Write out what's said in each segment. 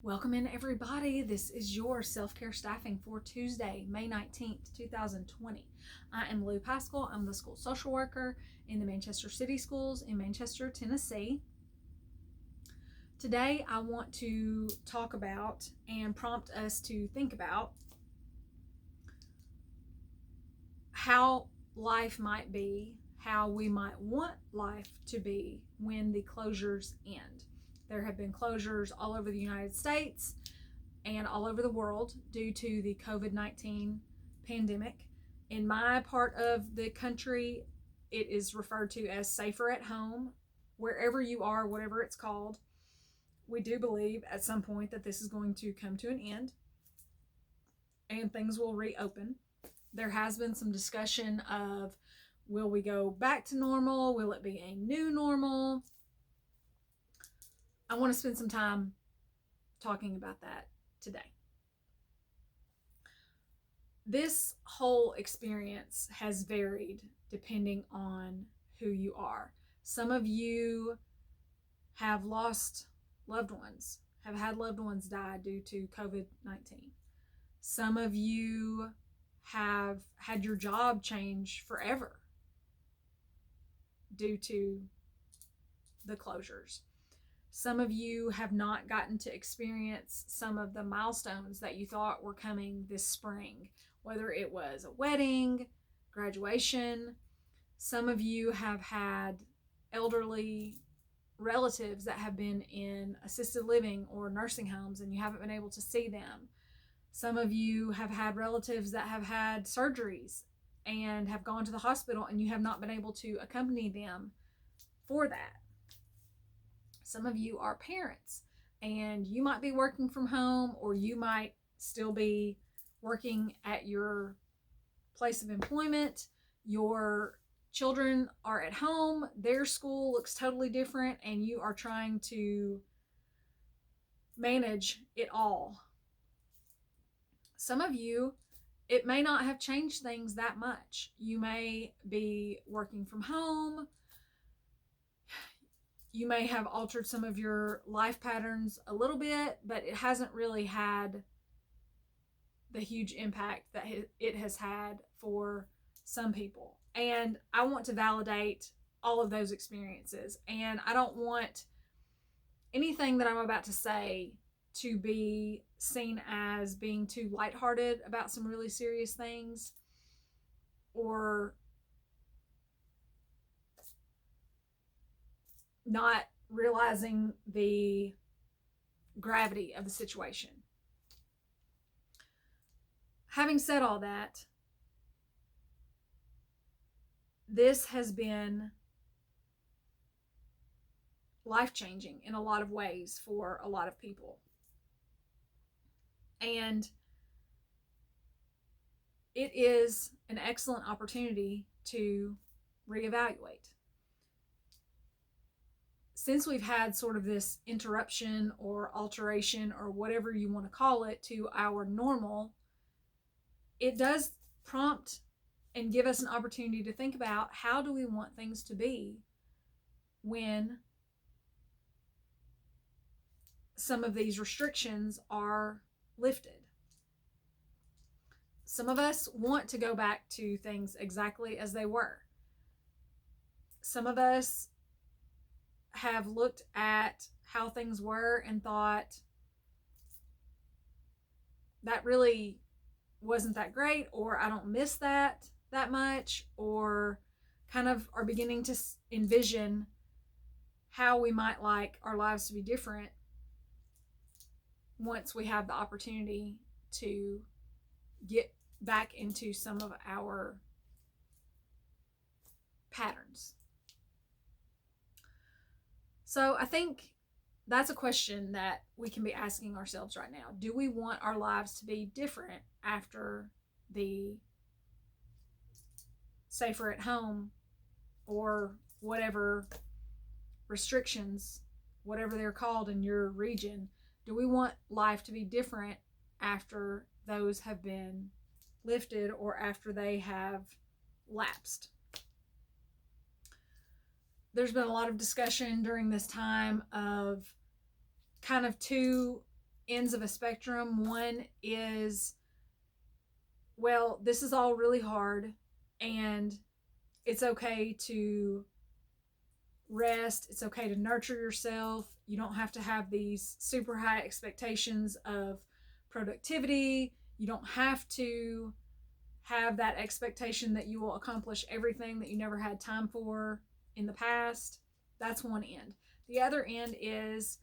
Welcome in, everybody. This is your self-care staffing for Tuesday, May 19th, 2020. I am Lou Pascal. I'm the school social worker in the Manchester City Schools in Manchester, Tennessee. Today, I want to talk about and prompt us to think about how life might be, how we might want life to be when the closures end. There have been closures all over the United States and all over the world due to the COVID-19 pandemic. In my part of the country, it is referred to as safer at home. Wherever you are, whatever it's called, we do believe at some point that this is going to come to an end and things will reopen. There has been some discussion of, will we go back to normal? Will it be a new normal? I want to spend some time talking about that today. This whole experience has varied depending on who you are. Some of you have lost loved ones, have had loved ones die due to COVID-19. Some of you have had your job change forever due to the closures. Some of you have not gotten to experience some of the milestones that you thought were coming this spring, whether it was a wedding, graduation. Some of you have had elderly relatives that have been in assisted living or nursing homes and you haven't been able to see them. Some of you have had relatives that have had surgeries and have gone to the hospital and you have not been able to accompany them for that. Some of you are parents and you might be working from home, or you might still be working at your place of employment. Your children are at home, their school looks totally different, and you are trying to manage it all. Some of you, it may not have changed things that much. You may be working from home. You may have altered some of your life patterns a little bit, but it hasn't really had the huge impact that it has had for some people. And I want to validate all of those experiences. And I don't want anything that I'm about to say to be seen as being too lighthearted about some really serious things, or not realizing the gravity of the situation. Having said all that, this has been life-changing in a lot of ways for a lot of people. And it is an excellent opportunity to reevaluate. Since we've had sort of this interruption or alteration or whatever you want to call it to our normal, it does prompt and give us an opportunity to think about, how do we want things to be when some of these restrictions are lifted. Some of us want to go back to things exactly as they were. Some of us have looked at how things were and thought, that really wasn't that great, or I don't miss that much, or kind of are beginning to envision how we might like our lives to be different once we have the opportunity to get back into some of our patterns. So I think that's a question that we can be asking ourselves right now. Do we want our lives to be different after the safer at home or whatever restrictions, whatever they're called in your region? Do we want life to be different after those have been lifted or after they have lapsed? There's been a lot of discussion during this time of kind of two ends of a spectrum. One is, well, this is all really hard and it's okay to rest. It's okay to nurture yourself. You don't have to have these super high expectations of productivity. You don't have to have that expectation that you will accomplish everything that you never had time for in the past. That's one end. The other end is,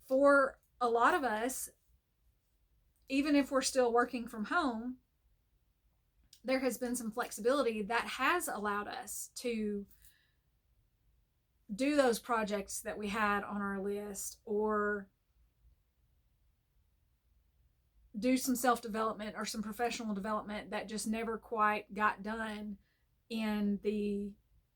for a lot of us, even if we're still working from home, there has been some flexibility that has allowed us to do those projects that we had on our list, or do some self-development or some professional development that just never quite got done in the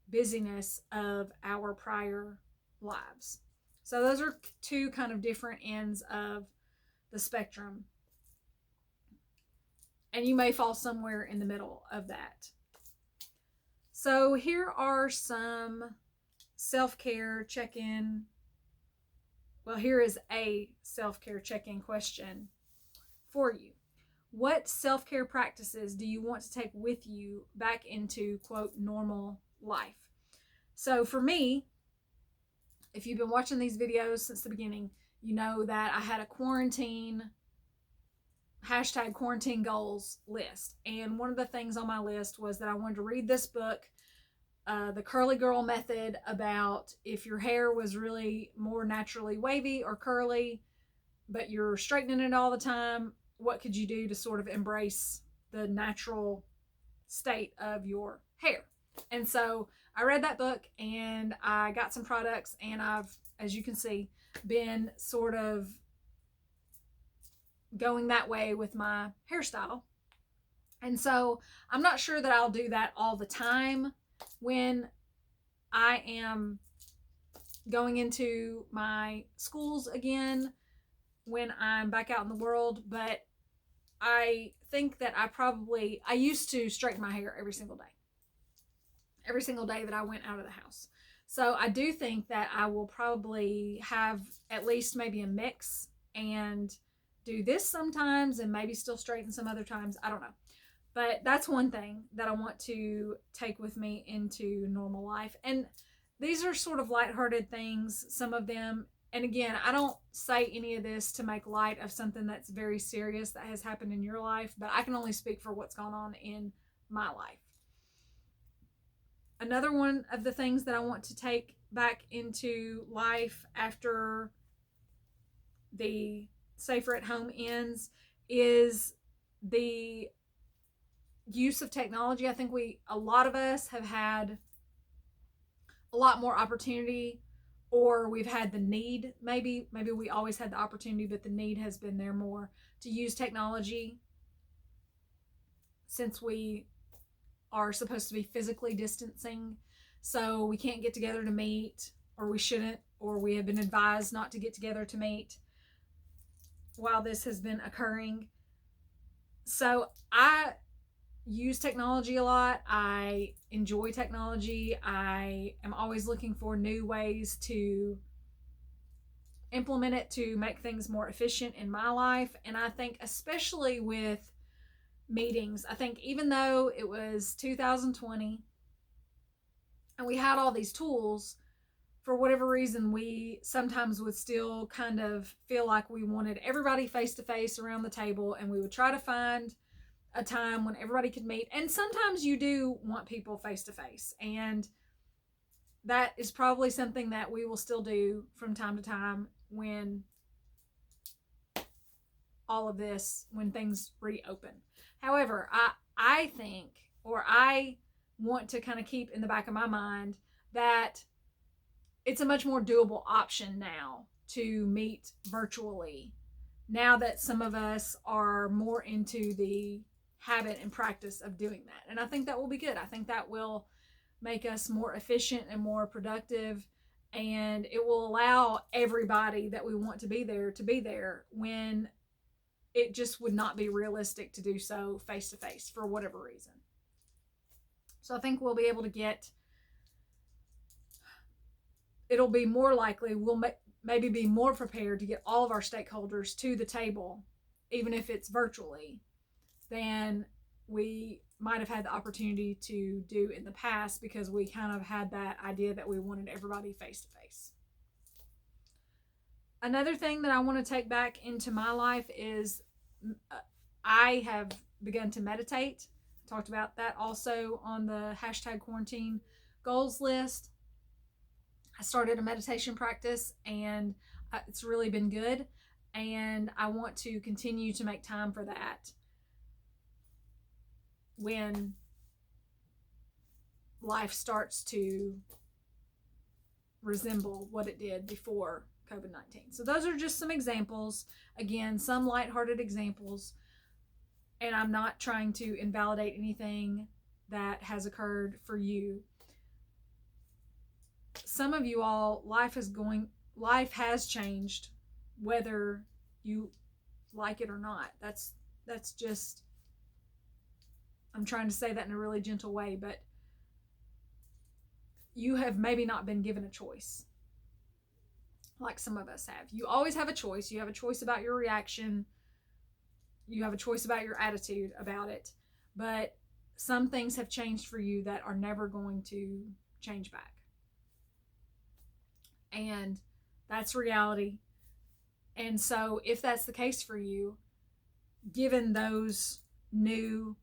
busyness of our prior lives. So those are two kind of different ends of the spectrum. And you may fall somewhere in the middle of that. So here are some self-care check-in. Well, here is a self-care check-in question for you. What self-care practices do you want to take with you back into, quote, normal life? So for me, if you've been watching these videos since the beginning, you know that I had a quarantine #quarantine_goals list. And one of the things on my list was that I wanted to read this book, The Curly Girl Method, about if your hair was really more naturally wavy or curly, but you're straightening it all the time, what could you do to sort of embrace the natural state of your hair? And so I read that book and I got some products, and I've, as you can see, been sort of going that way with my hairstyle. And so I'm not sure that I'll do that all the time when I am going into my schools again, when I'm back out in the world, but I think that I used to straighten my hair every single day that I went out of the house. So I do think that I will probably have at least maybe a mix and do this sometimes and maybe still straighten some other times. I don't know. But that's one thing that I want to take with me into normal life. And these are sort of lighthearted things, some of them. And again, I don't say any of this to make light of something that's very serious that has happened in your life, but I can only speak for what's gone on in my life. Another one of the things that I want to take back into life after the safer at home ends is the use of technology. I think a lot of us have had a lot more opportunity, or we've had the need, maybe we always had the opportunity, but the need has been there more to use technology, since we are supposed to be physically distancing. So we can't get together to meet, or we shouldn't, or we have been advised not to get together to meet while this has been occurring. So I use technology a lot. I enjoy technology. I am always looking for new ways to implement it to make things more efficient in my life. And I think especially with meetings, I think even though it was 2020 and we had all these tools, for whatever reason, we sometimes would still kind of feel like we wanted everybody face to face around the table, and we would try to find a time when everybody could meet. And sometimes you do want people face to face, and that is probably something that we will still do from time to time when all of this, when things reopen. However, I think, or I want to kind of keep in the back of my mind that it's a much more doable option now to meet virtually, now that some of us are more into the habit and practice of doing that. And I think that will be good. I think that will make us more efficient and more productive, and it will allow everybody that we want to be there when it just would not be realistic to do so face to face for whatever reason. So I think we'll be able to it'll be more likely we'll maybe be more prepared to get all of our stakeholders to the table, even if it's virtually, than we might have had the opportunity to do in the past, because we kind of had that idea that we wanted everybody face to face. Another thing that I want to take back into my life is I have begun to meditate. I talked about that also on the #quarantine goals list. I started a meditation practice, and it's really been good, and I want to continue to make time for that when life starts to resemble what it did before COVID-19. So those are just some examples. Again, some lighthearted examples, and I'm not trying to invalidate anything that has occurred for you. Some of you all, life has changed, whether you like it or not. That's just, I'm trying to say that in a really gentle way, but you have maybe not been given a choice like some of us have. You always have a choice. You have a choice about your reaction. You have a choice about your attitude about it. But some things have changed for you that are never going to change back. And that's reality. And so if that's the case for you, given those new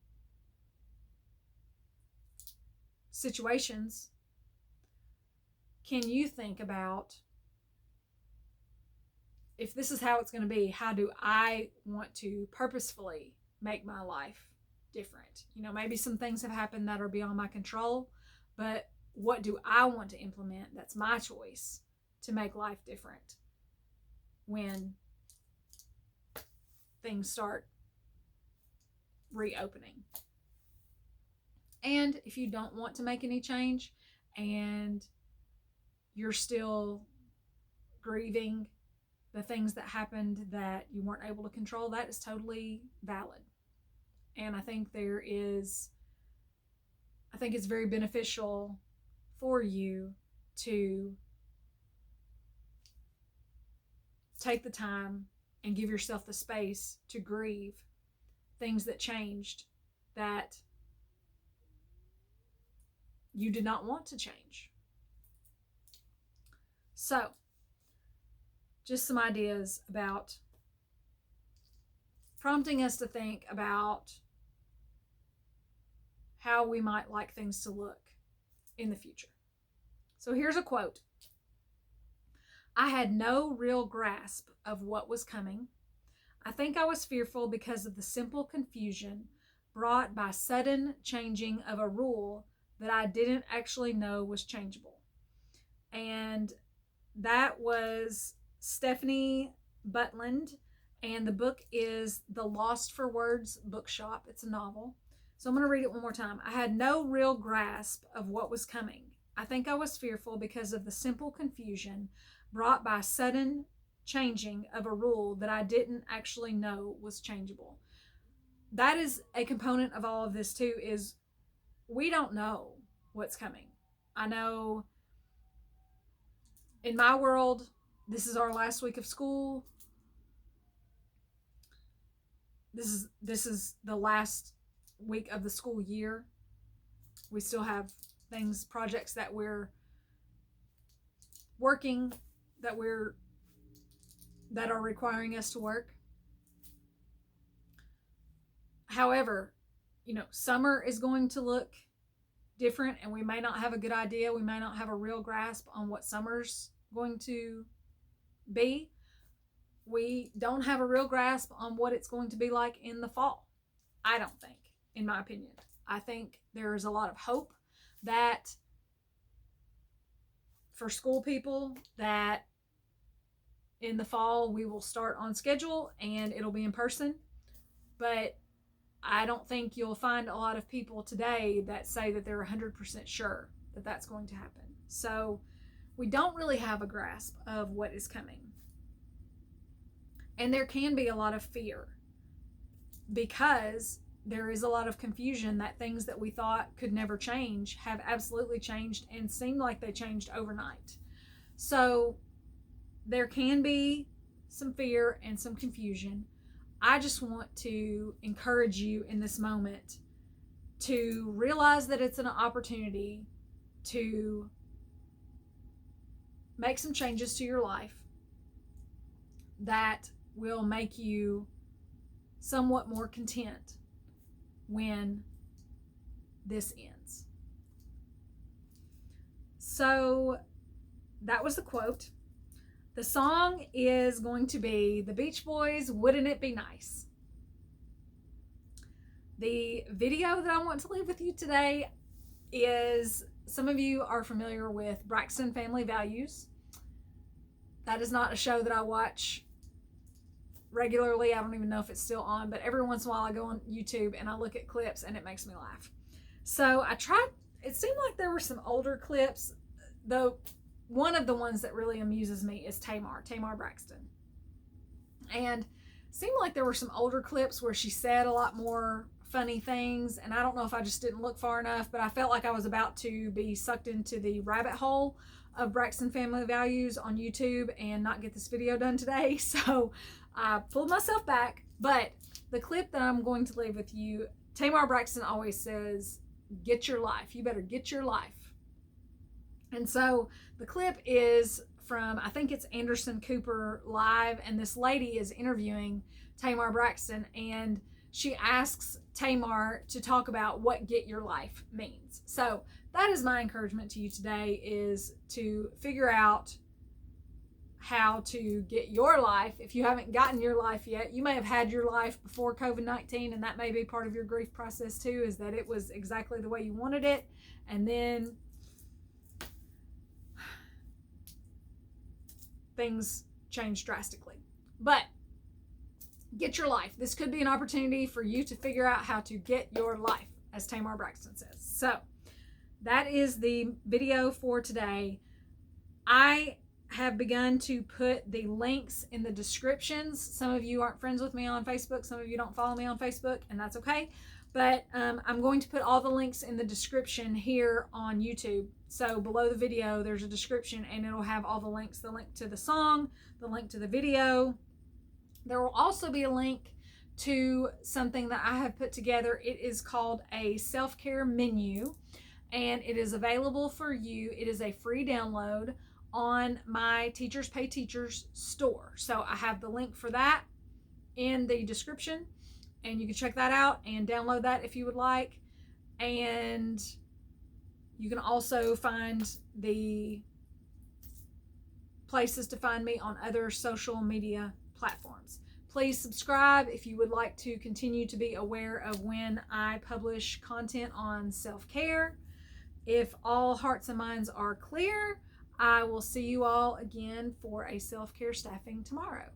situations, can you think about, if this is how it's going to be, how do I want to purposefully make my life different? Maybe some things have happened that are beyond my control, but what do I want to implement that's my choice to make life different when things start reopening? And if you don't want to make any change and you're still grieving the things that happened that you weren't able to control, that is totally valid. And I think it's very beneficial for you to take the time and give yourself the space to grieve things that changed that you did not want to change. So, just some ideas about prompting us to think about how we might like things to look in the future. So here's a quote. "I had no real grasp of what was coming. I think I was fearful because of the simple confusion brought by sudden changing of a rule that I didn't actually know was changeable." And that was Stephanie Butland, and the book is The Lost for Words Bookshop. It's a novel. So I'm going to read it one more time. "I had no real grasp of what was coming. I think I was fearful because of the simple confusion brought by sudden changing of a rule that I didn't actually know was changeable." That is a component of all of this too, is we don't know what's coming. I know in my world, this is our last week of school. This is the last week of the school year. We still have projects that we're working, that are requiring us to work. However, summer is going to look different, and we may not have a good idea. We may not have a real grasp on what summer's going to be. We don't have a real grasp on what it's going to be like in the fall. I don't think, in my opinion. I think there is a lot of hope that for school people, that in the fall we will start on schedule and it'll be in person. But I don't think you'll find a lot of people today that say that they're 100% sure that that's going to happen. So we don't really have a grasp of what is coming. And there can be a lot of fear because there is a lot of confusion that things that we thought could never change have absolutely changed and seem like they changed overnight. So there can be some fear and some confusion. I just want to encourage you in this moment to realize that it's an opportunity to make some changes to your life that will make you somewhat more content when this ends. So that was the quote. The song is going to be the Beach Boys' Wouldn't It Be Nice? The video that I want to leave with you today is, some of you are familiar with Braxton Family Values. That is not a show that I watch regularly. I don't even know if it's still on, but every once in a while I go on YouTube and I look at clips and it makes me laugh. So I tried, it seemed like there were some older clips, though one of the ones that really amuses me is Tamar Braxton. And it seemed like there were some older clips where she said a lot more funny things, and I don't know if I just didn't look far enough, but I felt like I was about to be sucked into the rabbit hole of Braxton Family Values on YouTube and not get this video done today. So I pulled myself back. But the clip that I'm going to leave with you, Tamar Braxton always says, get your life. You better get your life. And so the clip is from, I think it's Anderson Cooper Live, and this lady is interviewing Tamar Braxton, and she asks Tamar to talk about what get your life means. So that is my encouragement to you today, is to figure out how to get your life. If you haven't gotten your life yet, you may have had your life before COVID-19, and that may be part of your grief process too, is that it was exactly the way you wanted it, and then things changed drastically. But get your life. This could be an opportunity for you to figure out how to get your life, as Tamar Braxton says. So that is the video for today. I have begun to put the links in the descriptions. Some of you aren't friends with me on Facebook. Some of you don't follow me on Facebook, and that's okay. But I'm going to put all the links in the description here on YouTube. So below the video, there's a description, and it'll have all the links, the link to the song, the link to the video. There will also be a link to something that I have put together. It is called a self-care menu, and it is available for you. It is a free download on my Teachers Pay Teachers store. So I have the link for that in the description, and you can check that out and download that if you would like. And you can also find the places to find me on other social media platforms. Please subscribe if you would like to continue to be aware of when I publish content on self-care. If all hearts and minds are clear, I will see you all again for a self-care staffing tomorrow.